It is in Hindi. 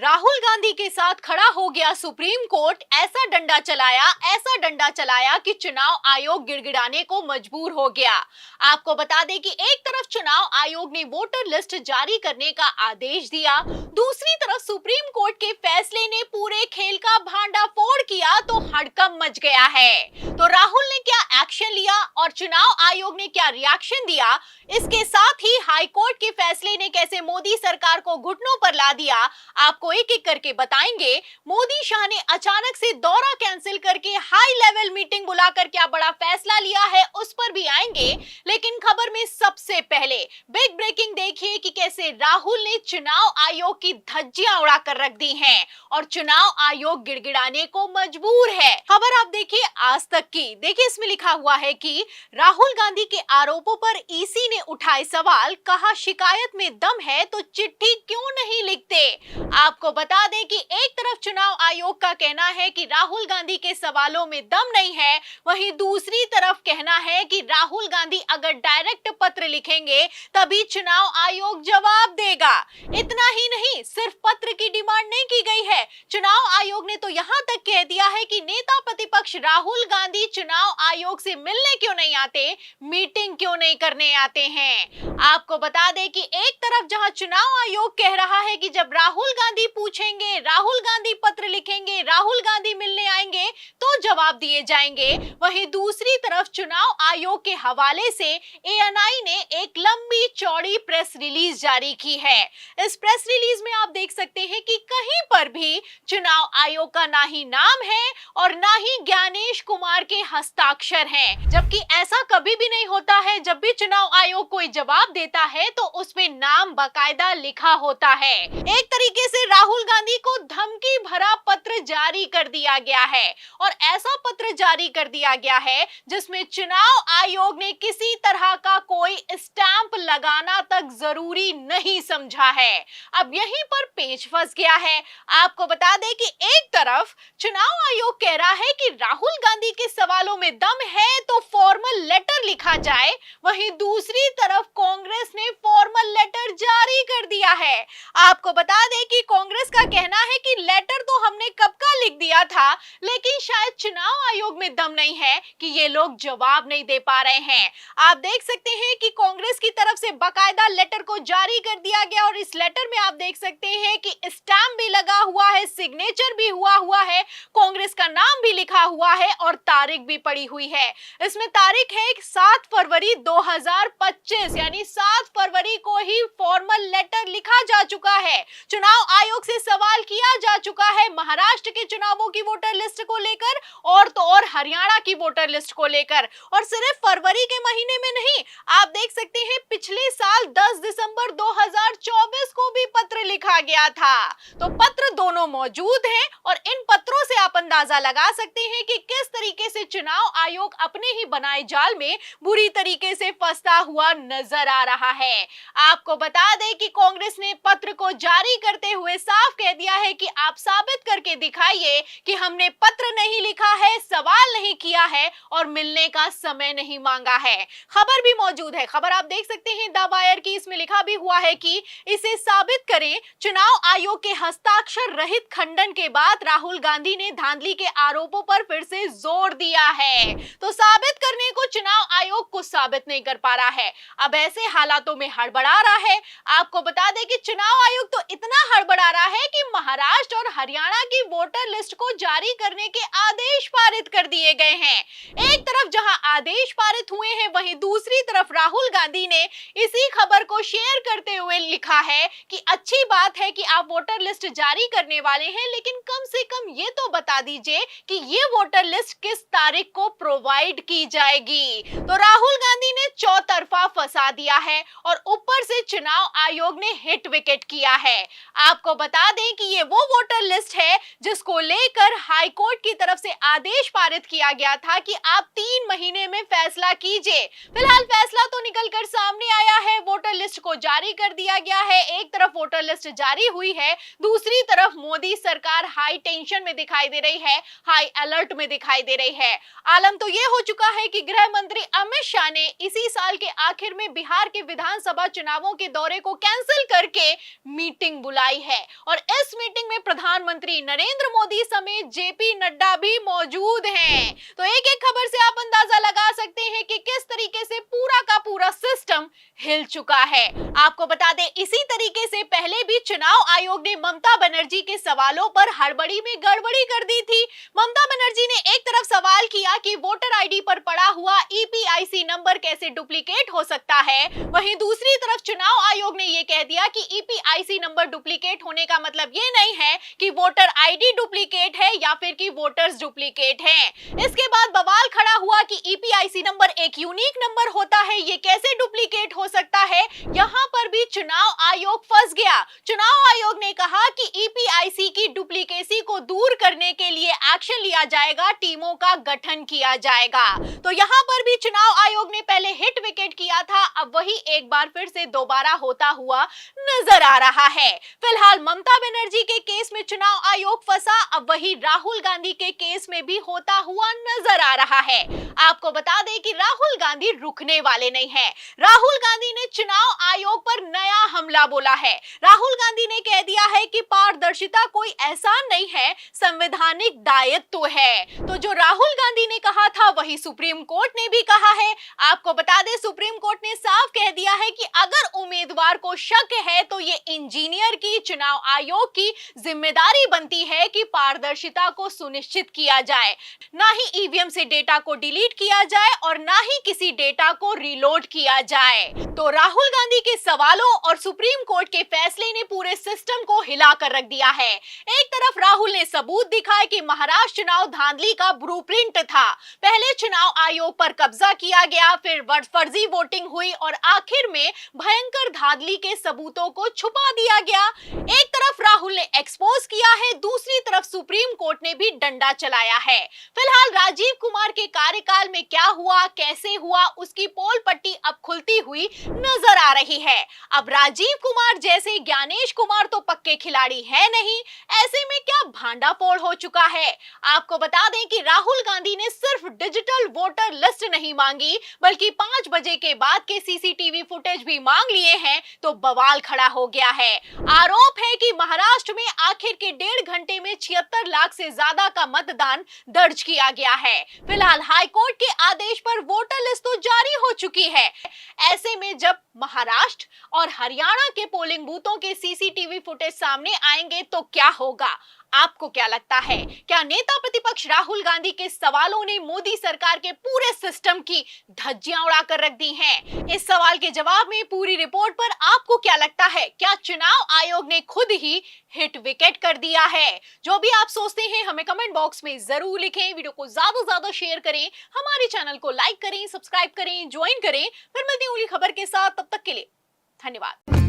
राहुल गांधी के साथ खड़ा हो गया सुप्रीम कोर्ट। ऐसा डंडा चलाया कि चुनाव आयोग गिड़गिड़ाने को मजबूर हो गया। आपको बता दें कि एक तरफ चुनाव आयोग ने वोटर लिस्ट जारी करने का आदेश दिया, दूसरी तरफ सुप्रीम कोर्ट के फैसले ने पूरे खेल का भांडाफोड़ किया तो हड़कंप मच गया है। तो राहुल ने क्या एक्शन लिया और चुनाव आयोग ने क्या रिएक्शन दिया, इसके साथ ही हाईकोर्ट के फैसले ने कैसे मोदी सरकार को घुटनों पर ला दिया, आपको एक एक करके बताएंगे। मोदी शाह ने अचानक से दौरा कैंसिल करके हाई लेवल मीटिंग बुलाकर क्या बड़ा फैसला लिया है, उस पर भी आएंगे। लेकिन खबर में सबसे पहले बिग ब्रेकिंग देखिए कि कैसे राहुल ने चुनाव आयोग की धज्जियां उड़ाकर रख दी हैं और चुनाव आयोग गिड़गिड़ाने को मजबूर है। खबर आप देखिए आज तक की। देखिए इसमें लिखा हुआ है कि राहुल गांधी के आरोपों पर ईसी ने उठाए सवाल, कहा शिकायत में दम है तो चिट्ठी क्यों नहीं लिखते। आपको बता दें कि एक तरफ चुनाव आयोग का कहना है कि राहुल गांधी के सवालों में दम नहीं है, वहीं दूसरी तरफ कहना है कि राहुल गांधी अगर डायरेक्ट पत्र लिखेंगे तभी चुनाव आयोग जवाब देगा। इतना ही नहीं, सिर्फ पत्र की डिमांड नहीं की गई है, चुनाव आयोग ने तो यहां तक कह दिया है कि नेता प्रतिपक्ष राहुल गांधी चुनाव आयोग से मिलने क्यों नहीं आते, मीटिंग क्यों नहीं करने आते हैं। आपको बता दें कि एक तरफ जहां चुनाव आयोग कह रहा है कि जब राहुल गांधी पूछेंगे, राहुल गांधी पत्र लिखेंगे, राहुल गांधी मिलने आएंगे तो जवाब दिए जाएंगे, वहीं दूसरी तरफ चुनाव आयोग के हवाले से एएनआई ने एक लंबी चौड़ी प्रेस रिलीज जारी की है। इस प्रेस रिलीज में आप देख सकते हैं कि कहीं पर भी चुनाव आयोग का ना ही नाम है और ना ही ज्ञानेश कुमार के हस्ताक्षर हैं, जबकि ऐसा कभी भी नहीं होता है। जब भी चुनाव आयोग कोई जवाब देता है तो उसमें नाम बाकायदा लिखा होता है। एक तरीके से राहुल गांधी को धमकी भरा पत्र जारी कर दिया गया है और ऐसा पत्र जारी कर दिया गया है जिसमें चुनाव आयोग ने किसी तरह का कोई स्टैंप लगाना तक जरूरी नहीं समझा है। अब यहीं पर पेच फंस गया है। आपको बता दें कि एक तरफ चुनाव आयोग कह रहा है कि राहुल गांधी के सवालों में दम है तो फॉर्मल लेटर लिखा जाए, वहीं दूसरी तरफ कांग्रेस ने फॉर्मल लेटर जारी कर दिया है। आपको बता दें कि कांग्रेस का कहना है कि लेटर तो हमने कब का लिख दिया था, लेकिन शायद चुनाव आयोग में दम नहीं है कि ये लोग जवाब नहीं दे पा रहे हैं। आप देख सकते हैं कि कांग्रेस की तरफ से बाकायदा लेटर को जारी कर दिया गया और इस लेटर में आप देख सकते हैं कि स्टैंप भी लगा हुआ है, सिग्नेचर भी हुआ है, कांग्रेस का नाम भी लिखा हुआ है और तारीख भी पड़ी हुई है। इसमें तारीख है 7 फरवरी 2025, यानी 7 फरवरी को ही फॉर्मल लेटर लिखा जा चुका है। चुनाव आयोग से सवाल किया जा चुका है महाराष्ट्र के चुनावों की वोटर लिस्ट को लेकर और तो और हरियाणा की वोटर लिस्ट को लेकर, और सिर्फ फरवरी के महीने में नहीं, आप देख सकते हैं पिछले साल 10 दिसंबर 2024 को भी पत्र लिखा गया था। तो पत्र दोनों मौजूद हैं और इन पत्रों से आप अंदाजा लगा सकते हैं कि किस तरीके से चुनाव आयोग अपने ही बनाए जाल में बुरी तरीके से फंसता हुआ नजर आ रहा है। आपको बता दें कि कांग्रेस ने पत्र को जारी करते हुए साफ कह दिया है कि आप साबित करके दिखाइए कि हमने पत्र नहीं लिखा है, सवाल नहीं किया है और मिलने का समय नहीं मांगा है। खबर भी मौजूद है, खबर आप देख सकते हैं द वायर की। इसमें लिखा भी हुआ है कि इसे साबित करें। चुनाव आयोग के हस्ताक्षर रहित खंडन के बाद राहुल गांधी ने धांधली के आरोपों पर फिर से जोर दिया है। तो साबित करने को चुनाव आयोग कुछ साबित नहीं कर पा रहा है, अब ऐसे हालातों में हड़बड़ा रहा है। आपको बता दें कि चुनाव आयोग तो इतना हड़बड़ा रहा है कि महाराष्ट्र और हरियाणा की वोटर लिस्ट को जारी करने के आदेश पारित कर दिए गए हैं। एक तरफ जहां आदेश पारित हुए हैं, वहीं दूसरी तरफ राहुल गांधी ने इसी खबर को शेयर करते हुए लिखा है कि अच्छी बात है कि आप वोटर लिस्ट जारी करने वाले हैं, लेकिन कम से कम ये तो बता दीजिए कि ये वोटर लिस्ट किस तारीख को प्रोवाइड की जाएगी। तो राहुल गांधी ने चौतरफा फंसा दिया है और ऊपर से चुनाव आयोग ने हिट विकेट किया है। आपको बता दें कि ये वो वोटर लिस्ट है जिसको लेकर हाईकोर्ट की तरफ से आदेश पारित किया गया था कि आप 3 महीने में फैसला कीजिए। फिलहाल फैसला तो निकलकर सामने आया है, वोटर लिस्ट को जारी कर दिया गया है। एक तरफ वोटर लिस्ट जारी हुई है, दूसरी तरफ मोदी सरकार हाई टेंशन में दिखाई दे रही है, हाई अलर्ट में दिखाई दे रही है। आलम तो ये हो चुका है कि गृह मंत्री अमित शाह ने इसी साल के आखिर में बिहार के विधानसभा चुनावों के दौरे को कैंसिल करके मीटिंग बुलाई है और इस मीटिंग में प्रधानमंत्री नरेंद्र मोदी समेत जेपी नड्डा भी मौजूद हैं। तो एक एक खबर से आप अंदाजा लगा सकते हैं कि किस तरीके से पूरा का पूरा सिस्टम हिल चुका है। आपको बता दें, इसी तरीके से पहले भी चुनाव आयोग ने ममता बनर्जी के सवालों पर हड़बड़ी में गड़बड़ी कर दी थी। ममता बनर्जी ने एक तरफ सवाल किया कि वोटर आईडी पर पड़ा हुआ ईपीआईसी नंबर कैसे डुप्लीकेट हो सकता है, वहीं दूसरी तरफ चुनाव आयोग ने यह कह दिया कि ईपीआईसी नंबर डुप्लीकेट होने का मतलब ये नहीं है कि वोटर आईडी डुप्लीकेट है या फिर कि वोटर्स डुप्लीकेट हैं। इसके बाद बवाल खड़ा हुआ कि ईपीआईसी नंबर एक यूनिक नंबर होता है, ये कैसे डुप्लीकेट हो सकता है। यहां पर भी चुनाव आयोग फंस गया। चुनाव आयोग ने कहा कि ईपीआईसी की डुप्लीकेसी को दूर करने के लिए एक्शन लिया जाएगा, टीमों का गठन किया जाएगा। तो यहां पर भी चुनाव आयोग ने पहले हिट विकेट किया था, अब वही एक बार फिर से दोबारा होता हुआ नजर आ रहा है। फिलहाल ममता बनर्जी के केस में चुनाव आयोग फंसा, अब वही राहुल गांधी के केस में भी होता हुआ नजर आ रहा है। आपको बता दें कि राहुल गांधी रुकने वाले नहीं है। राहुल गांधी ने चुनाव आयोग पर नया हमला बोला है। राहुल गांधी ने कह दिया है कि पारदर्शिता कोई एहसान नहीं है, संवैधानिक दायित्व है। तो जो राहुल गांधी ने कहा था वही सुप्रीम कोर्ट ने भी कहा है। आपको बता दें, सुप्रीम कोर्ट ने साफ कह दिया है कि अगर उम्मीदवार को शक है तो ये इंजीनियर की, चुनाव आयोग की जिम्मेदारी बनती है कि पारदर्शिता को सुनिश्चित किया जाए, ना ही ईवीएम से डेटा को डिलीट किया जाए और ना ही किसी डेटा को रीलोड किया जाए। तो राहुल गांधी के सवालों और सुप्रीम कोर्ट के फैसले ने पूरे सिस्टम को हिला कर रख दिया है। एक तरफ राहुल ने सबूत दिखाए कि महाराष्ट्र चुनाव धांधली का ब्लूप्रिंट था। पहले चुनाव आयोग पर कब्जा किया गया, फिर फर्जी वोटिंग हुई और आखिर में भयंकर धांधली के सबूतों को छुपा दिया गया। एक तरफ राहुल ने एक्सपोज किया है, दूसरी तरफ सुप्रीम कोर्ट ने भी डंडा चलाया है। फिलहाल राजीव कुमार के कार्यकाल में क्या हुआ, कैसे हुआ, उसकी पोल पट्टी अब खुलती हुई नजर आ रही है। अब राजीव कुमार जैसे ज्ञानेश कुमार तो पक्के खिलाड़ी है नहीं, ऐसे में क्या भांडाफोड़ हो चुका है। आपको बता दें कि राहुल गांधी ने सिर्फ डिजिटल वोटर लिस्ट नहीं मांगी, बल्कि 5 बजे के बाद के सीसीटीवी फुटेज भी मांग लिए हैं, तो बवाल खड़ा हो गया है। आरोप है कि महाराष्ट्र में आखिर के 1.5 घंटे में 76 लाख से ज्यादा का मतदान दर्ज किया गया है। फिलहाल हाईकोर्ट के आदेश पर वोटर लिस्ट तो जारी हो चुकी है। ऐसे में जब महाराष्ट्र और हरियाणा के पोलिंग बूथों के सीसीटीवी फुटेज सामने आएंगे तो क्या होगा, आपको क्या लगता है? क्या नेता प्रतिपक्ष राहुल गांधी के सवालों ने मोदी सरकार के पूरे सिस्टम की धज्जियां उड़ाकर रख दी हैं? इस सवाल के जवाब में पूरी रिपोर्ट पर आपको क्या लगता है? क्या चुनाव आयोग ने खुद ही हिट विकेट कर दिया है? जो भी आप सोचते हैं हमें कमेंट बॉक्स में जरूर लिखें। वीडियो को ज्यादा से ज्यादा शेयर करें, हमारे चैनल को लाइक करें, सब्सक्राइब करें, ज्वाइन करें। फिर मिलती हूँ अगली खबर के साथ, तब तक के लिए धन्यवाद।